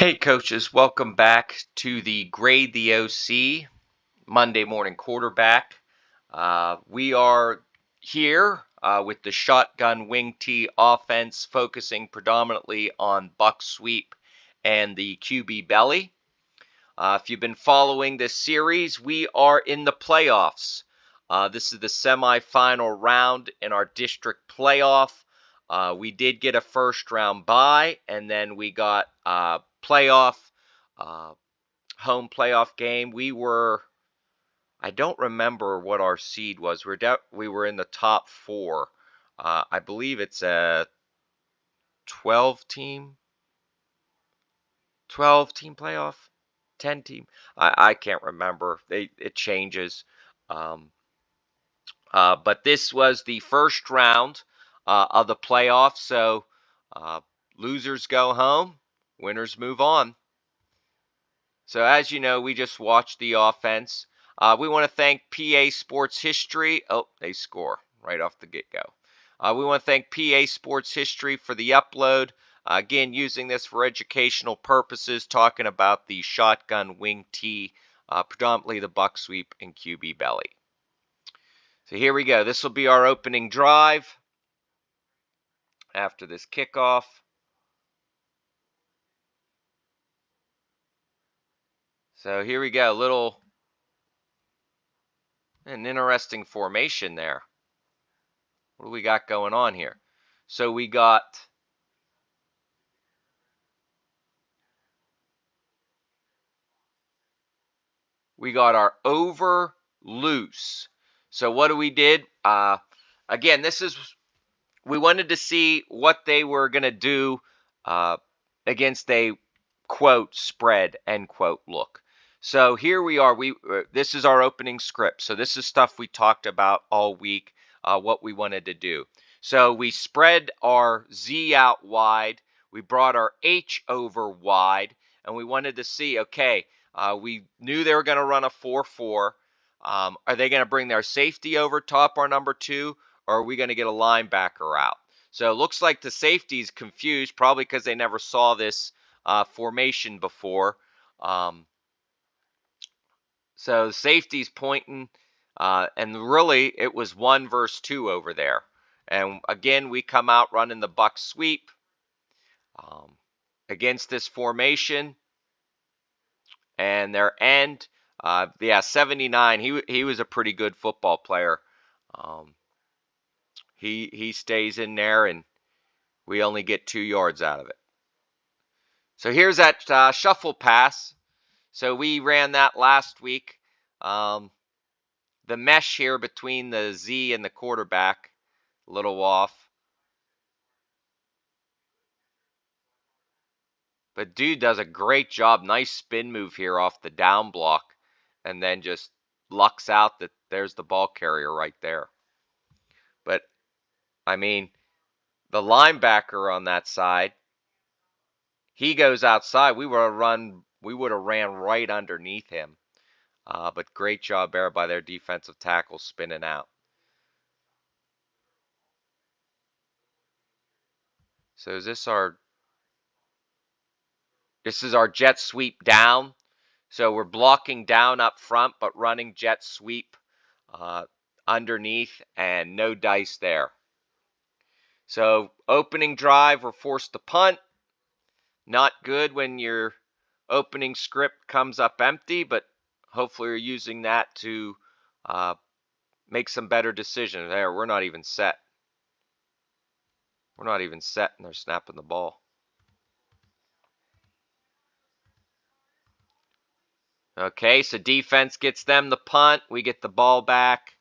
Hey coaches, welcome back to the Grade the OC Monday morning quarterback. We are here with the shotgun WingT offense, focusing predominantly on buck sweep and the QB belly. If you've been following this series, we are in the playoffs. This is the semifinal round in our district playoff. We did get a first round bye, and then we got playoff, uh, home playoff game. I don't remember what our seed was. We were in the top four. I believe it's a 12 team, 12 team playoff, 10 team. I can't remember. It changes. Um, but this was the first round of the playoffs. So uh, losers go home, winners move on. So as you know, we just watched the offense. We want to thank PA Sports History. Oh, they score right off the get-go. We want to thank PA Sports History for the upload. Again, using this for educational purposes, talking about the shotgun WingT, predominantly the buck sweep and QB belly. So here we go. This will be our opening drive after this kickoff. So here we go. An interesting formation there. What do we got going on here? So we got our over loose. So what we did? Again, we wanted to see what they were going to do against a quote spread end quote look. So here we are. This is our opening script. So this is stuff we talked about all week. What we wanted to do. So we spread our Z out wide. We brought our H over wide, and we wanted to see. Okay, we knew they were going to run a 4-4. Are they going to bring their safety over top our number 2, or are we going to get a linebacker out? So it looks like the safety's confused, probably because they never saw this formation before. So the safety's pointing, and really it was 1 versus 2 over there. And again, we come out running the buck sweep against this formation. And their end, 79. He was a pretty good football player. He stays in there, and we only get 2 yards out of it. So here's that shuffle pass. So we ran that last week. The mesh here between the Z and the quarterback, a little off. But dude does a great job. Nice spin move here off the down block. And then just lucks out that there's the ball carrier right there. But, I mean, the linebacker on that side, he goes outside. We would have ran right underneath him. But great job there by their defensive tackle spinning out. So is this is our jet sweep down. So we're blocking down up front, but running jet sweep underneath, and no dice there. So opening drive, we're forced to punt. Not good when your opening script comes up empty, but hopefully you're using that to make some better decisions. There, we're not even set. We're not even set, and they're snapping the ball. Okay, so defense gets them the punt. We get the ball back.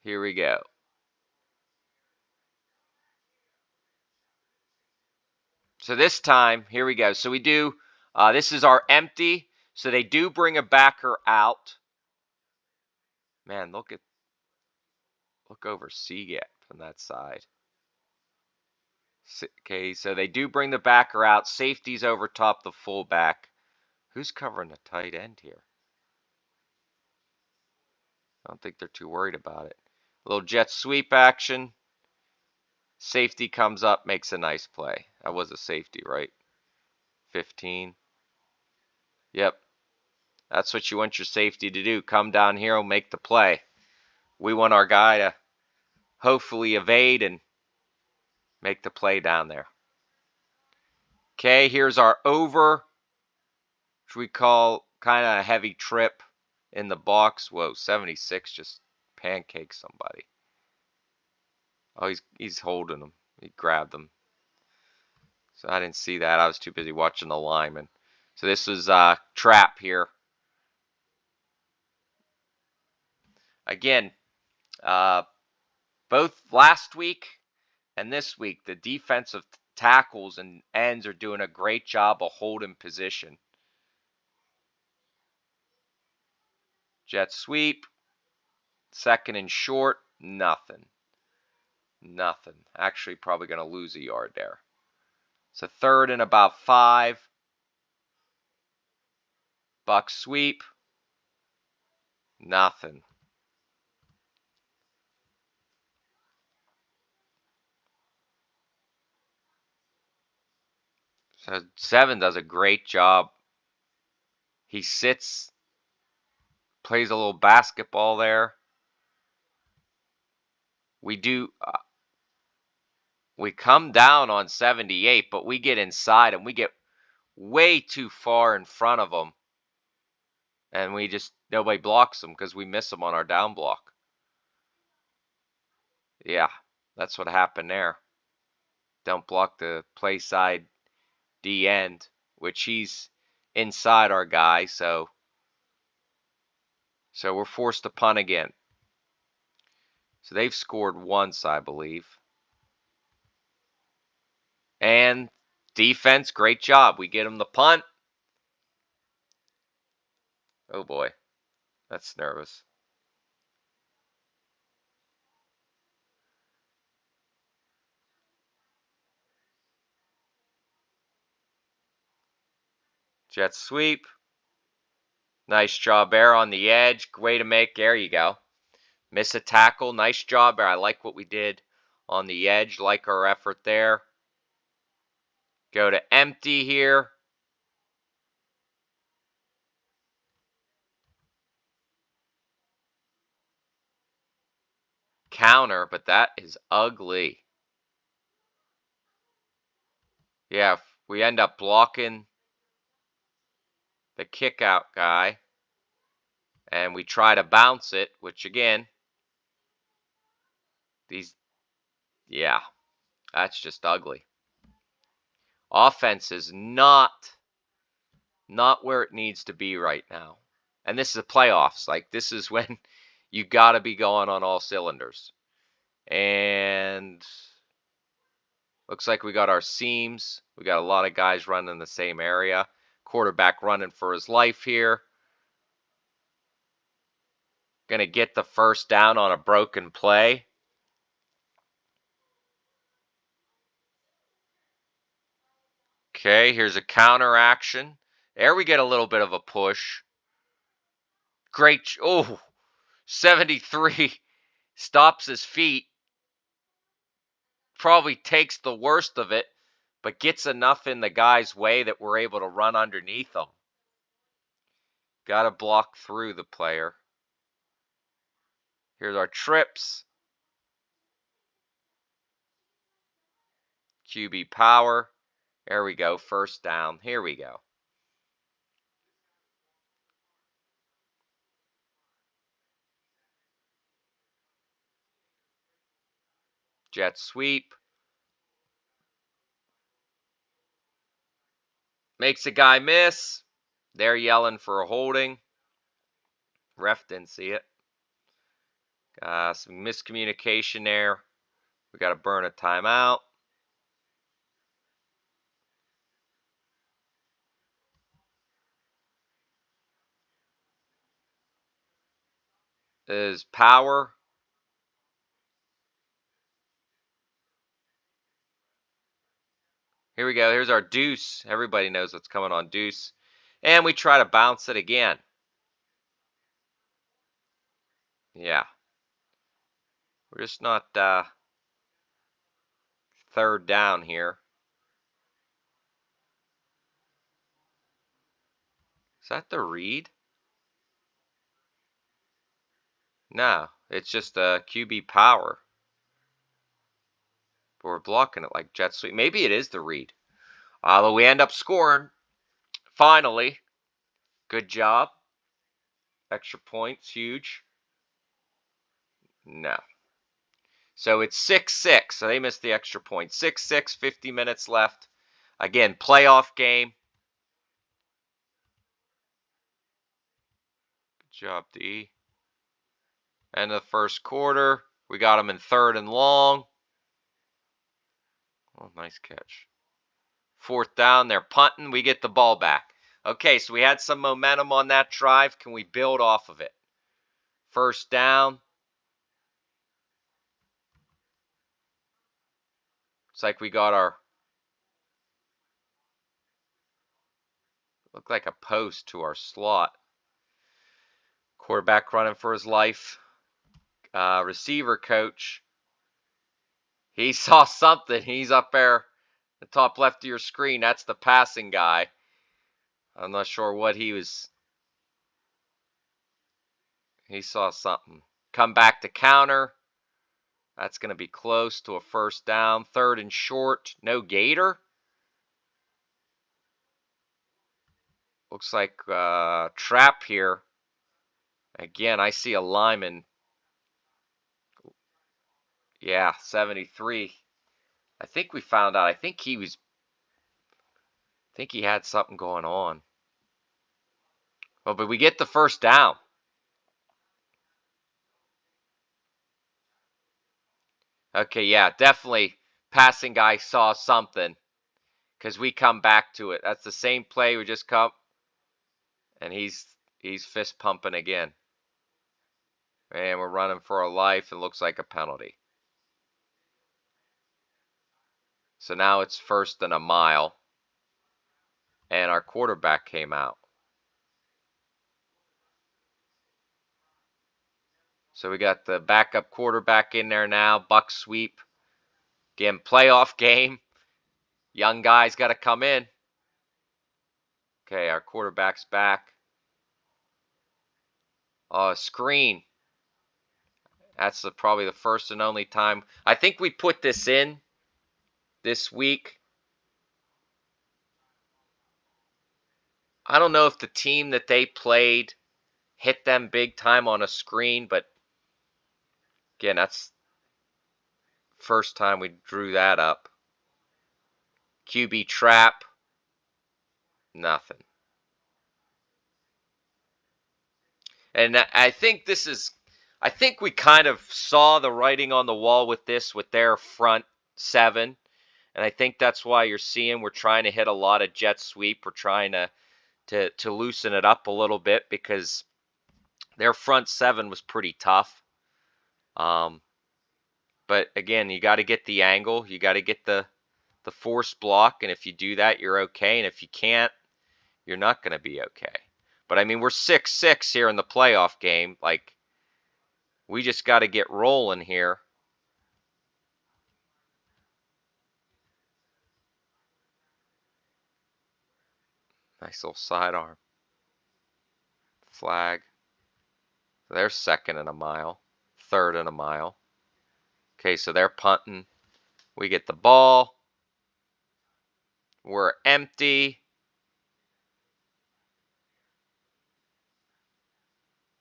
Here we go. So this time, here we go. So we do, this is our empty. So they do bring a backer out. Man, look over Seagate from that side. Okay, so they do bring the backer out. Safety's over top the fullback. Who's covering the tight end here? I don't think they're too worried about it. A little jet sweep action. Safety comes up, makes a nice play. That was a safety, right? 15. Yep. That's what you want your safety to do. Come down here and make the play. We want our guy to hopefully evade and make the play down there. Okay, here's our over, which we call kind of a heavy trip in the box. Whoa, 76 just pancaked somebody. Oh, he's holding him. He grabbed them. So I didn't see that. I was too busy watching the lineman. So this was trap here. Again, both last week and this week, the defensive tackles and ends are doing a great job of holding position. Jet sweep. Second and short. Nothing. Nothing. Actually, probably going to lose a yard there. So third and about 5. Buck sweep. Nothing. So 7 does a great job. He sits, plays a little basketball there. We come down on 78, but we get inside and we get way too far in front of them. And nobody blocks them because we miss them on our down block. Yeah, that's what happened there. Don't block the play side D end, which he's inside our guy, so we're forced to punt again. So they've scored once, I believe. And defense, great job. We get them the punt. Oh boy, that's nervous. Jet sweep. Nice job there on the edge. Way to make. There you go. Miss a tackle. Nice job there. I like what we did on the edge. Like our effort there. Go to empty here. Counter, but that is ugly. Yeah, we end up blocking the kick out guy. And we try to bounce it, which again, yeah, that's just ugly. Offense is not where it needs to be right now. And this is the playoffs. Like, this is when you got to be going on all cylinders. And looks like we got our seams. We got a lot of guys running in the same area. Quarterback running for his life here. Going to get the first down on a broken play. Okay, here's a counter action. There we get a little bit of a push. Great. Oh, 73 stops his feet. Probably takes the worst of it, but gets enough in the guy's way that we're able to run underneath him. Got to block through the player. Here's our trips. QB power. There we go. First down. Here we go. Jet sweep. Makes a guy miss. They're yelling for a holding. Ref didn't see it. Some miscommunication there. We got to burn a timeout. Is power. Here we go. Here's our deuce. Everybody knows what's coming on deuce. And we try to bounce it again. Yeah. We're just not third down here. Is that the read? No, it's just a QB power. But we're blocking it like jet sweep. Maybe it is the read. But we end up scoring. Finally. Good job. Extra points, huge. No. So it's 6-6. So they missed the extra point. 6-6, 50 minutes left. Again, playoff game. Good job, D. End of the first quarter. We got them in 3rd and long. Oh, nice catch. 4th down. They're punting. We get the ball back. Okay, so we had some momentum on that drive. Can we build off of it? 1st down. It's like we got our, looked like a post to our slot. Quarterback running for his life. Receiver coach. He saw something. He's up there, the top left of your screen. That's the passing guy. I'm not sure what he was. He saw something. Come back to counter. That's going to be close to a 1st down. 3rd and short. No gator. Looks like trap here. Again, I see a lineman. Yeah, 73. I think we found out. I think he had something going on. Well, but we get the 1st down. Okay, yeah, definitely passing guy saw something because we come back to it. That's the same play we just come, and he's fist pumping again. And we're running for our life. It looks like a penalty. So now it's 1st and a mile, and our quarterback came out. So we got the backup quarterback in there now. Buck sweep. Again, playoff game. Young guys got to come in. Okay, our quarterback's back. Screen. That's probably the first and only time. I think we put this in this week. I don't know if the team that they played hit them big time on a screen, but again, that's first time we drew that up. QB trap. Nothing. And I think I think we kind of saw the writing on the wall with this, with their front 7. And I think that's why you're seeing we're trying to hit a lot of jet sweep. We're trying to loosen it up a little bit because their front 7 was pretty tough. But again, you got to get the angle. You got to get the force block. And if you do that, you're okay. And if you can't, you're not going to be okay. But I mean, we're 6-6 here in the playoff game. Like, we just got to get rolling here. Nice little sidearm. Flag. So they're 2nd and a mile. 3rd and a mile. Okay, so they're punting. We get the ball. We're empty.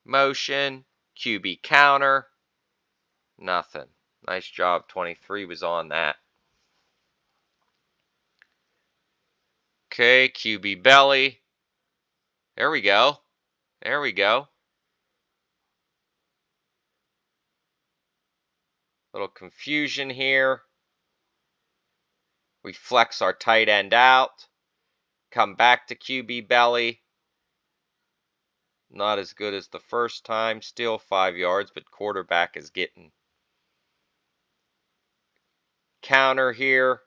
Motion. QB counter. Nothing. Nice job. 23 was on that. Okay, QB belly. There we go. There we go. Little confusion here. We flex our tight end out. Come back to QB belly. Not as good as the first time. Still 5 yards, but quarterback is getting counter here.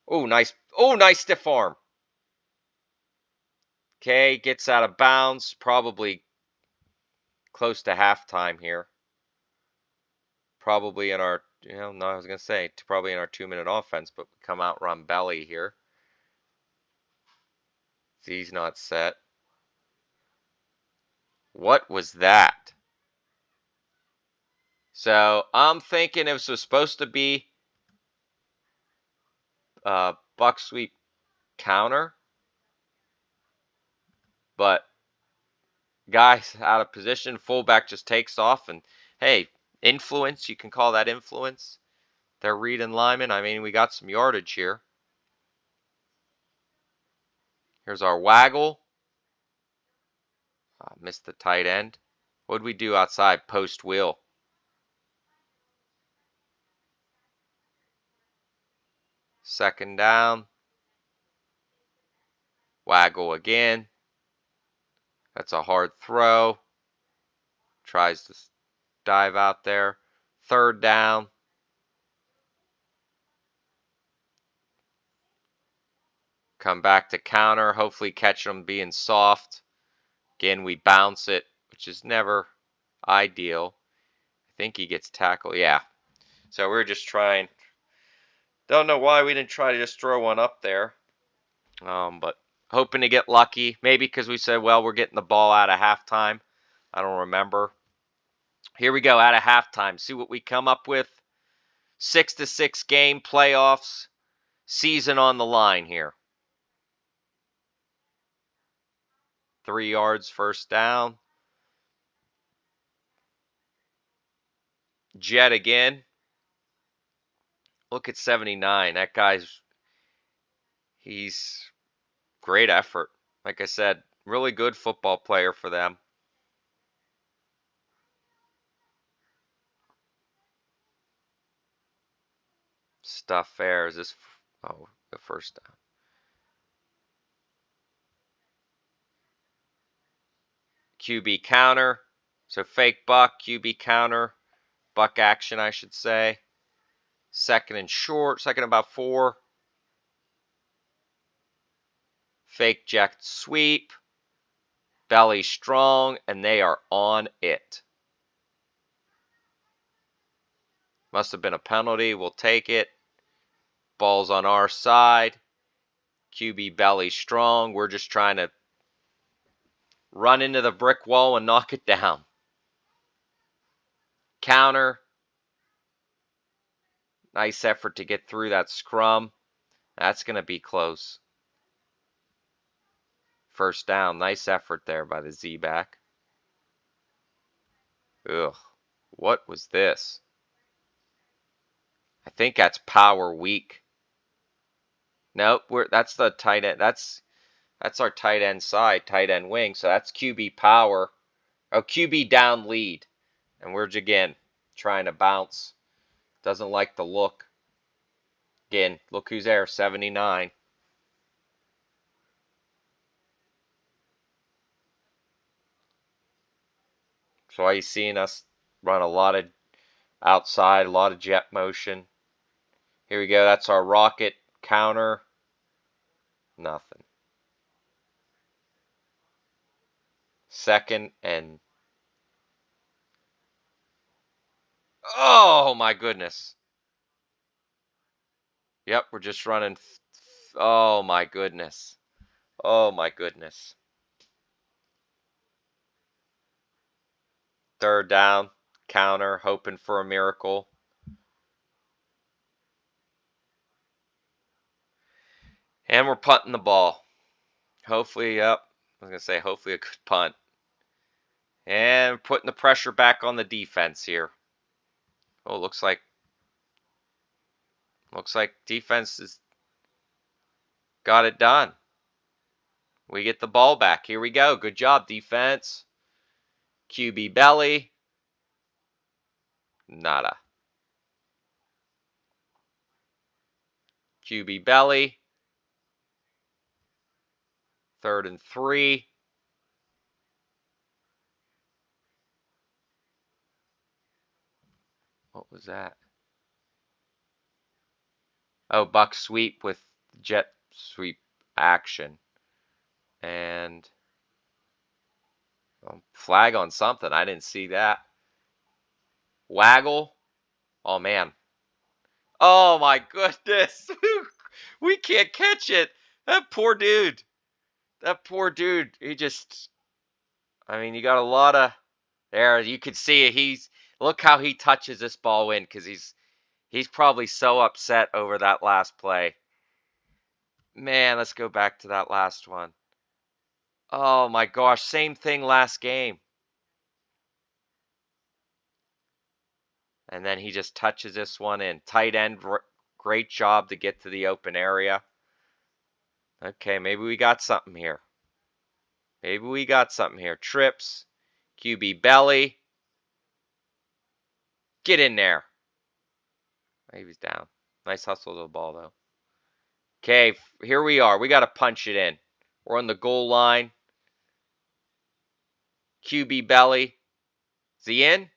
Oh, nice. Oh, nice stiff arm. Okay, gets out of bounds. Probably close to halftime here. Probably in our, no, I was going to say, probably in our 2-minute offense, but we come out run belly here. Z's not set. What was that? So I'm thinking it was supposed to be buck sweep counter, but guy's out of position. Fullback just takes off, and hey, influence. You can call that influence. They're reading Lyman. I mean, we got some yardage here. Here's our waggle. Missed the tight end. What'd we do outside? Post wheel. Second down. Waggle again. That's a hard throw. Tries to dive out there. Third down. Come back to counter. Hopefully catch them being soft. Again, we bounce it, which is never ideal. I think he gets tackled. Yeah. So we're just trying. Don't know why we didn't try to just throw one up there. But hoping to get lucky. Maybe because we said, well, we're getting the ball out of halftime. I don't remember. Here we go, out of halftime. See what we come up with. 6-6 game, playoffs, season on the line here. 3 yards, first down. Jet again. Look at 79. That he's great effort. Like I said, really good football player for them. Stuff fair. Is this? Oh, the first down. QB counter. So fake buck, QB counter, buck action, I should say. Second and short, second about 4. Fake jack sweep. Belly strong, and they are on it. Must have been a penalty. We'll take it. Ball's on our side. QB belly strong. We're just trying to run into the brick wall and knock it down. Counter. Nice effort to get through that scrum. That's going to be close. First down. Nice effort there by the Z-back. Ugh. What was this? I think that's power weak. Nope, that's the tight end. That's our tight end side, tight end wing. So that's QB power. Oh, QB down lead. And we're again trying to bounce. Doesn't like the look. Again, look who's there, 79. So why you seeing us run a lot of outside, a lot of jet motion. Here we go. That's our rocket counter. Nothing. Second and... Oh, my goodness. Yep, we're just running... Oh, my goodness. Oh, my goodness. Third down, counter, hoping for a miracle. And we're punting the ball. Hopefully, yep. I was going to say, hopefully a good punt. And putting the pressure back on the defense here. Oh, looks like defense has got it done. We get the ball back. Here we go. Good job, defense. QB belly. Nada. QB belly. 3rd and 3. What was that? Oh, buck sweep with jet sweep action. And flag on something. I didn't see that. Waggle. Oh, man. Oh, my goodness. We can't catch it. That poor dude. He just... I mean, you got a lot of there. You could see it. Look how he touches this ball in because he's probably so upset over that last play. Man, let's go back to that last one. Oh my gosh, same thing last game. And then he just touches this one in. Tight end, great job to get to the open area. Okay, maybe we got something here. Maybe we got something here. Trips, QB belly. Get in there. He was down. Nice hustle to the ball, though. Okay, here we are. We got to punch it in. We're on the goal line. QB belly. Is he in?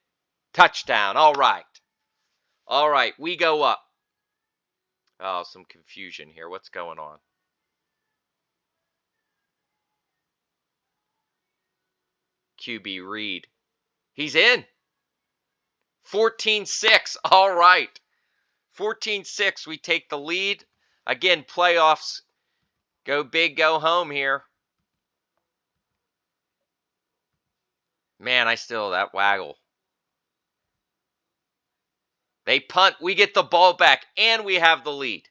Touchdown. All right. All right, we go up. Oh, some confusion here. What's going on? QB Reed. He's in. 14-6. All right. 14-6. We take the lead. Again, playoffs. Go big, go home here. Man, that waggle. They punt. We get the ball back, and we have the lead.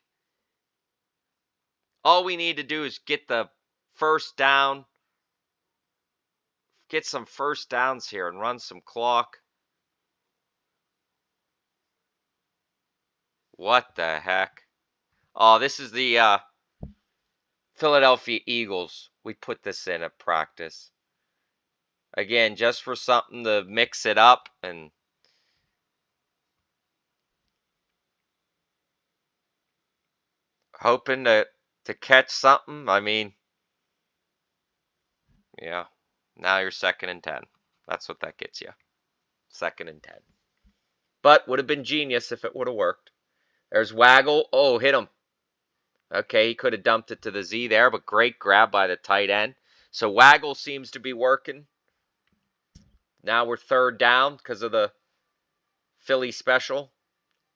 All we need to do is get the first down. Get some first downs here and run some clock. What the heck? Oh, this is the Philadelphia Eagles. We put this in at practice. Again, just for something to mix it up and hoping to catch something. I mean, yeah. Now you're 2nd and 10. That's what that gets you. 2nd and 10. But would have been genius if it would have worked. There's Waggle. Oh, hit him. Okay, he could have dumped it to the Z there, but great grab by the tight end. So Waggle seems to be working. Now we're 3rd down because of the Philly special.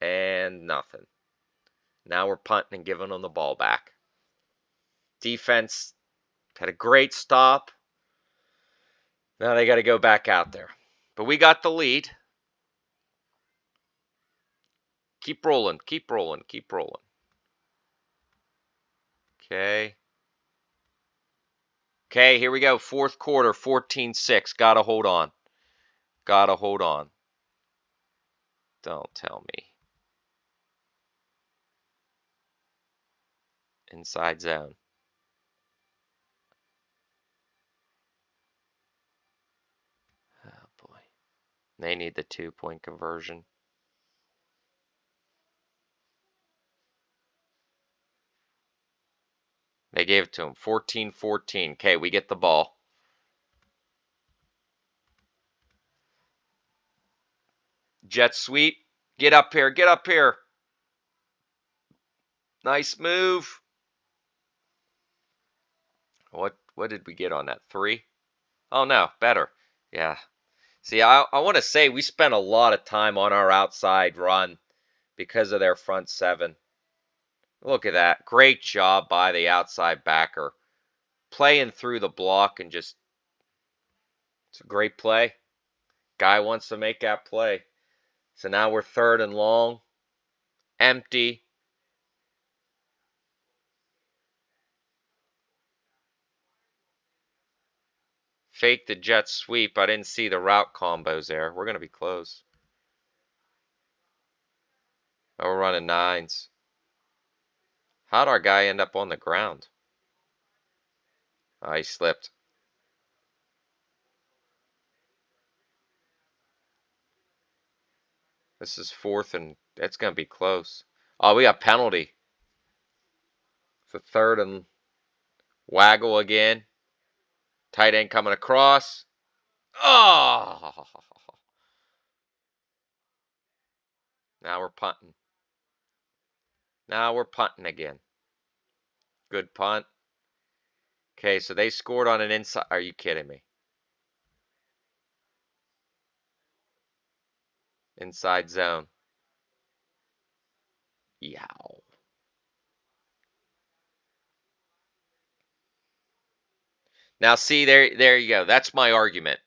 And nothing. Now we're punting and giving them the ball back. Defense had a great stop. Now they got to go back out there. But we got the lead. Keep rolling, keep rolling, keep rolling. Okay. Okay, here we go. 4th quarter, 14-6. Gotta hold on. Gotta hold on. Don't tell me. Inside zone. Oh, boy. They need the 2-point conversion. They gave it to him. 14-14. Okay, we get the ball. Jet sweep. Get up here. Get up here. Nice move. What did we get on that? 3? Oh, no. Better. Yeah. See, I want to say we spent a lot of time on our outside run because of their front 7. Look at that. Great job by the outside backer. Playing through the block and just, it's a great play. Guy wants to make that play. So now we're 3rd and long. Empty. Fake the jet sweep. I didn't see the route combos there. We're going to be close. Oh, we're running 9s. How'd our guy end up on the ground? Oh, he slipped. This is 4th and it's going to be close. Oh, we got penalty. It's a 3rd and waggle again. Tight end coming across. Oh! Now we're punting. Now we're punting again. Good punt. Okay, so they scored on an inside. Are you kidding me? Inside zone. Yow. Now, see, there you go. That's my argument.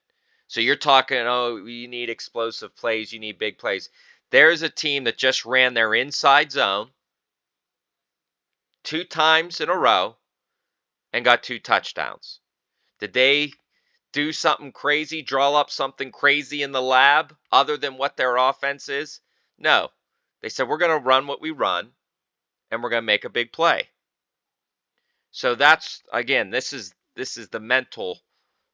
So you're talking, oh, you need explosive plays, you need big plays. There's a team that just ran their inside zone 2 times in a row and got 2 touchdowns. Did they do something crazy, draw up something crazy in the lab other than what their offense is? No. They said, we're going to run what we run and we're going to make a big play. So that's, again, this is the mental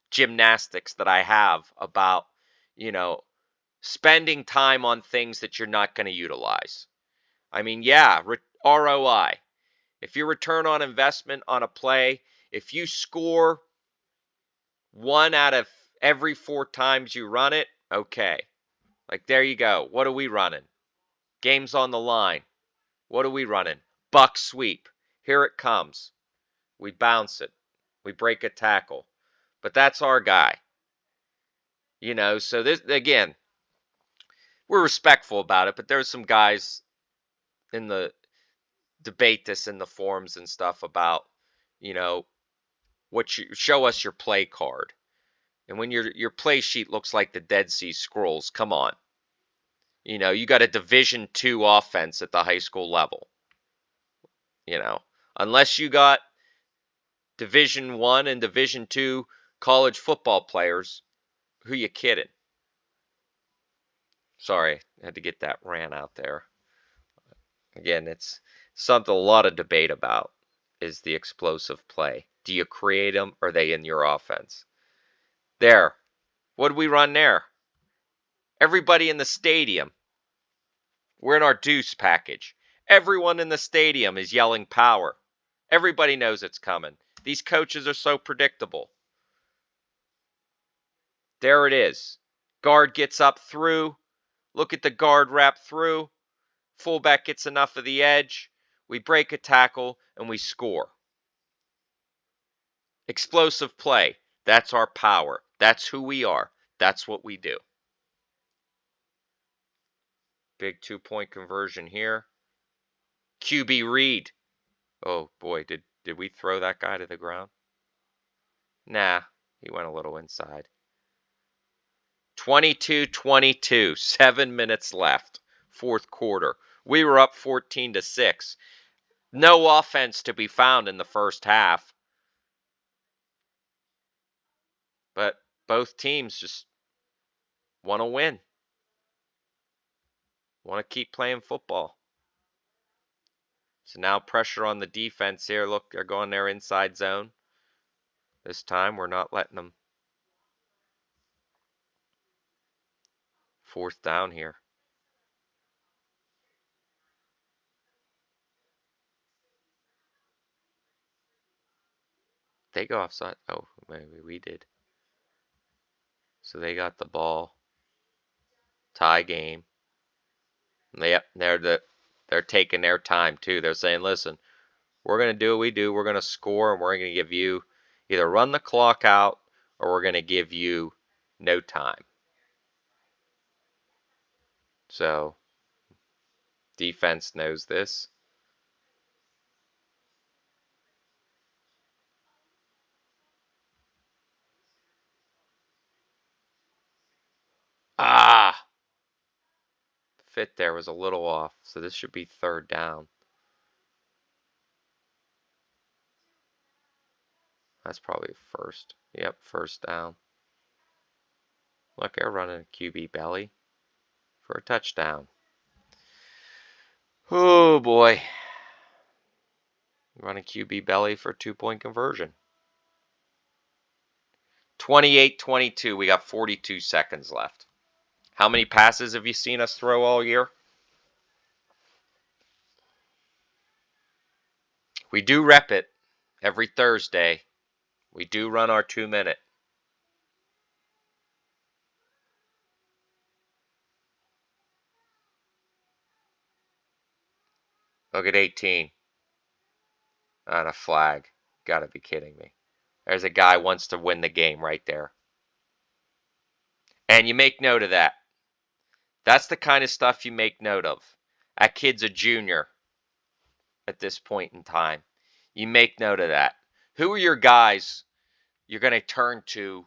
gymnastics that I have about, you know, spending time on things that you're not going to utilize. I mean, yeah, ROI. If your return on investment on a play, if you score 1 out of every 4 times you run it, okay. Like, there you go. What are we running? Game's on the line. What are we running? Buck sweep. Here it comes. We bounce it. We break a tackle. But that's our guy. So this, again, we're respectful about it, but there's some guys in the debate this in the forums and stuff about, what you show us your play card. And when your play sheet looks like the Dead Sea Scrolls, come on. You got a Division II offense at the high school level. Unless you got Division I and Division II college football players, who you kidding? Sorry, I had to get that rant out there. Again, it's something a lot of debate about is the explosive play. Do you create them or are they in your offense? There. What do we run there? Everybody in the stadium. We're in our deuce package. Everyone in the stadium is yelling power. Everybody knows it's coming. These coaches are so predictable. There it is. Guard gets up through. Look at the guard wrap through. Fullback gets enough of the edge. We break a tackle and we score. Explosive play. That's our power. That's who we are. That's what we do. Big 2-point conversion here. QB Reed. Oh boy, did we throw that guy to the ground? Nah, he went a little inside. 22-22, 7 minutes left, fourth quarter. We were up 14-6. No offense to be found in the first half. But both teams just want to win. Want to keep playing football. So now pressure on the defense here. Look, they're going their inside zone. This time we're not letting them. Fourth down here. They go offside. Oh, maybe we did. So they got the ball. Tie game. Yep, they're taking their time too. They're saying, listen, we're going to do what we do. We're going to score, and we're going to give you either run the clock out or we're going to give you no time. So defense knows this. Fit there was a little off. So this should be third down. That's probably first. Yep, first down. Look, they're running a QB belly for a touchdown. Oh boy. Running QB belly for a 2-point conversion. 28-22. We got 42 seconds left. How many passes have you seen us throw all year? We do rep it every Thursday. We do run our 2-minute. Look at 18. On a flag. Gotta be kidding me. There's a guy who wants to win the game right there. And you make note of that. That's the kind of stuff you make note of. That kid's a junior at this point in time. You make note of that. Who are your guys you're going to turn to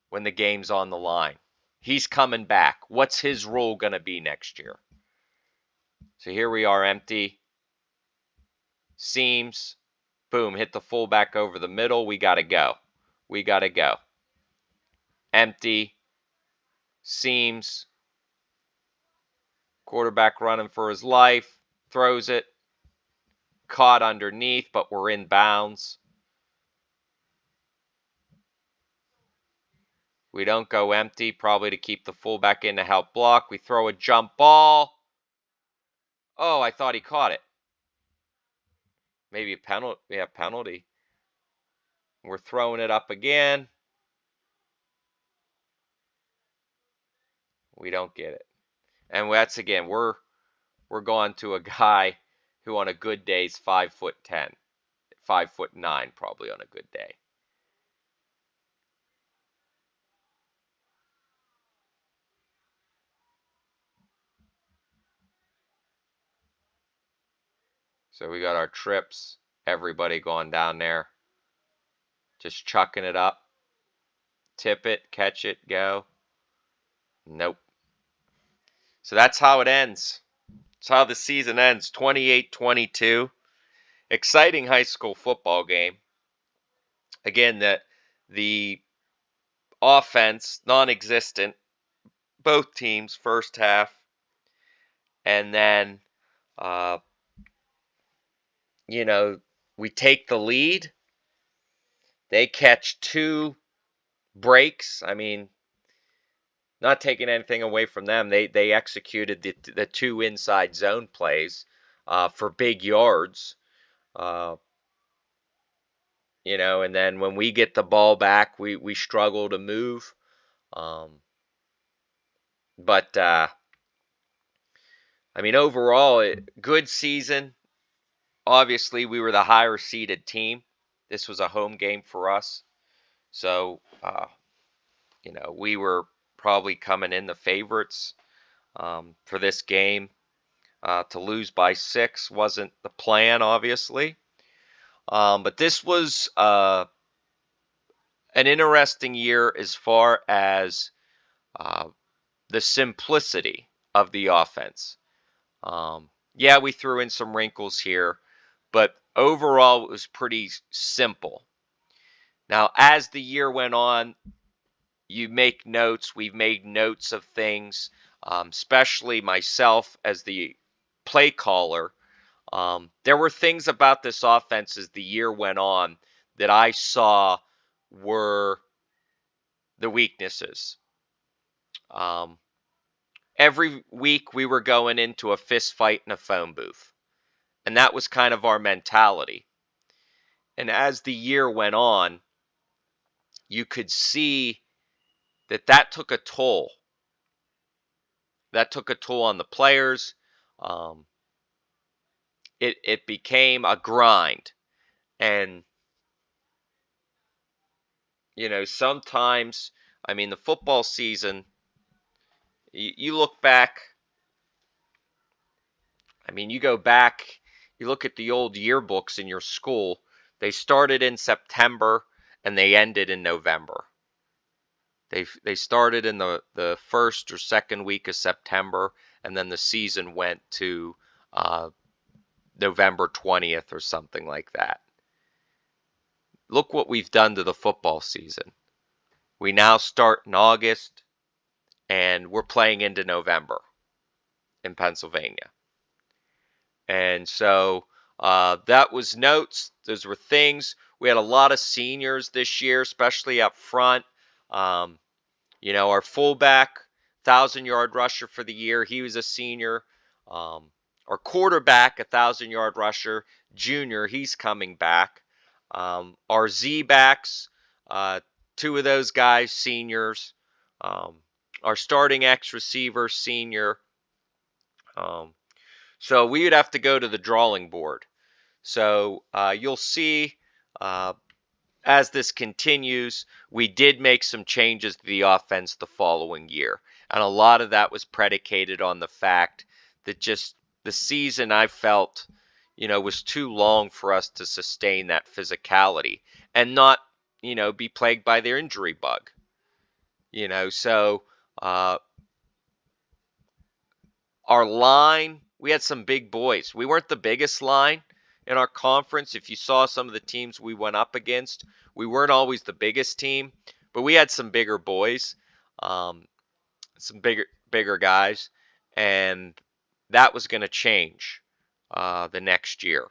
when the game's on the line. He's coming back. What's his role going to be next year? So here we are, empty. Seams. Boom, hit the fullback over the middle. We got to go. We got to go. Empty. Seams. Quarterback running for his life. Throws it. Caught underneath, but we're in bounds. We don't go empty, probably to keep the fullback in to help block. We throw a jump ball. Oh, I thought he caught it. Maybe a penalty. Yeah, penalty. We're throwing it up again. We don't get it. And that's again, we're going to a guy who on a good day is 5'10", 5'9" probably on a good day. So we got our trips. Everybody going down there. Just chucking it up. Tip it, catch it, go. Nope. So that's how it ends. That's how the season ends. 28-22. Exciting high school football game. Again, the offense non-existent. Both teams first half, and then we take the lead. They catch 2 breaks. I mean, not taking anything away from them. They executed the 2 inside zone plays for big yards. And then when we get the ball back, we struggle to move. But overall, good season. Obviously, we were the higher seeded team. This was a home game for us. So, we were probably coming in the favorites for this game. To lose by 6 wasn't the plan, obviously. But this was an interesting year as far as the simplicity of the offense. Yeah, we threw in some wrinkles here, but overall it was pretty simple. Now, as the year went on, you make notes. We've made notes of things, especially myself as the play caller. There were things about this offense as the year went on that I saw were the weaknesses. Every week we were going into a fist fight in a phone booth. And that was kind of our mentality. And as the year went on, you could see that took a toll. That took a toll on the players. It became a grind. And, sometimes, the football season, you look back, you go back, you look at the old yearbooks in your school, they started in September and they ended in November. They started in the first or second week of September, and then the season went to November 20th or something like that. Look what we've done to the football season. We now start in August, and we're playing into November in Pennsylvania. And so that was notes. Those were things. We had a lot of seniors this year, especially up front. Our fullback, 1,000-yard rusher for the year, he was a senior. Our quarterback, 1,000-yard rusher, junior, he's coming back. Our Z-backs, 2 of those guys, seniors. Our starting X-receiver, senior. So we would have to go to the drawing board. So you'll see as this continues, we did make some changes to the offense the following year. And a lot of that was predicated on the fact that just the season I felt, was too long for us to sustain that physicality. And not be plagued by their injury bug. So our line, we had some big boys. We weren't the biggest line in our conference. If you saw some of the teams we went up against, we weren't always the biggest team, but we had some bigger boys, um, some bigger guys, and that was going to change the next year.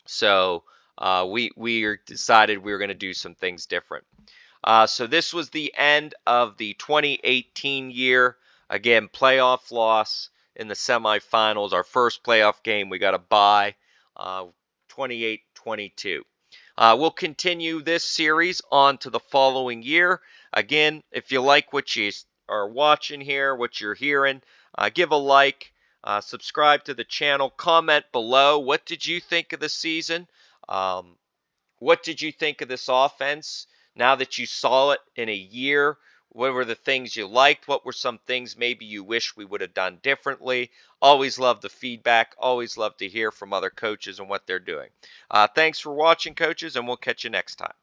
So we decided we were going to do some things different. So this was the end of the 2018 year. Again, playoff loss in the semifinals. Our first playoff game, we got a bye, 28-22. We'll continue this series on to the following year. Again, if you like what you are watching here, what you're hearing, give a like, subscribe to the channel, comment below. What did you think of the season? What did you think of this offense now that you saw it in a year? What were the things you liked? What were some things maybe you wish we would have done differently? Always love the feedback. Always love to hear from other coaches and what they're doing. Thanks for watching, coaches, and we'll catch you next time.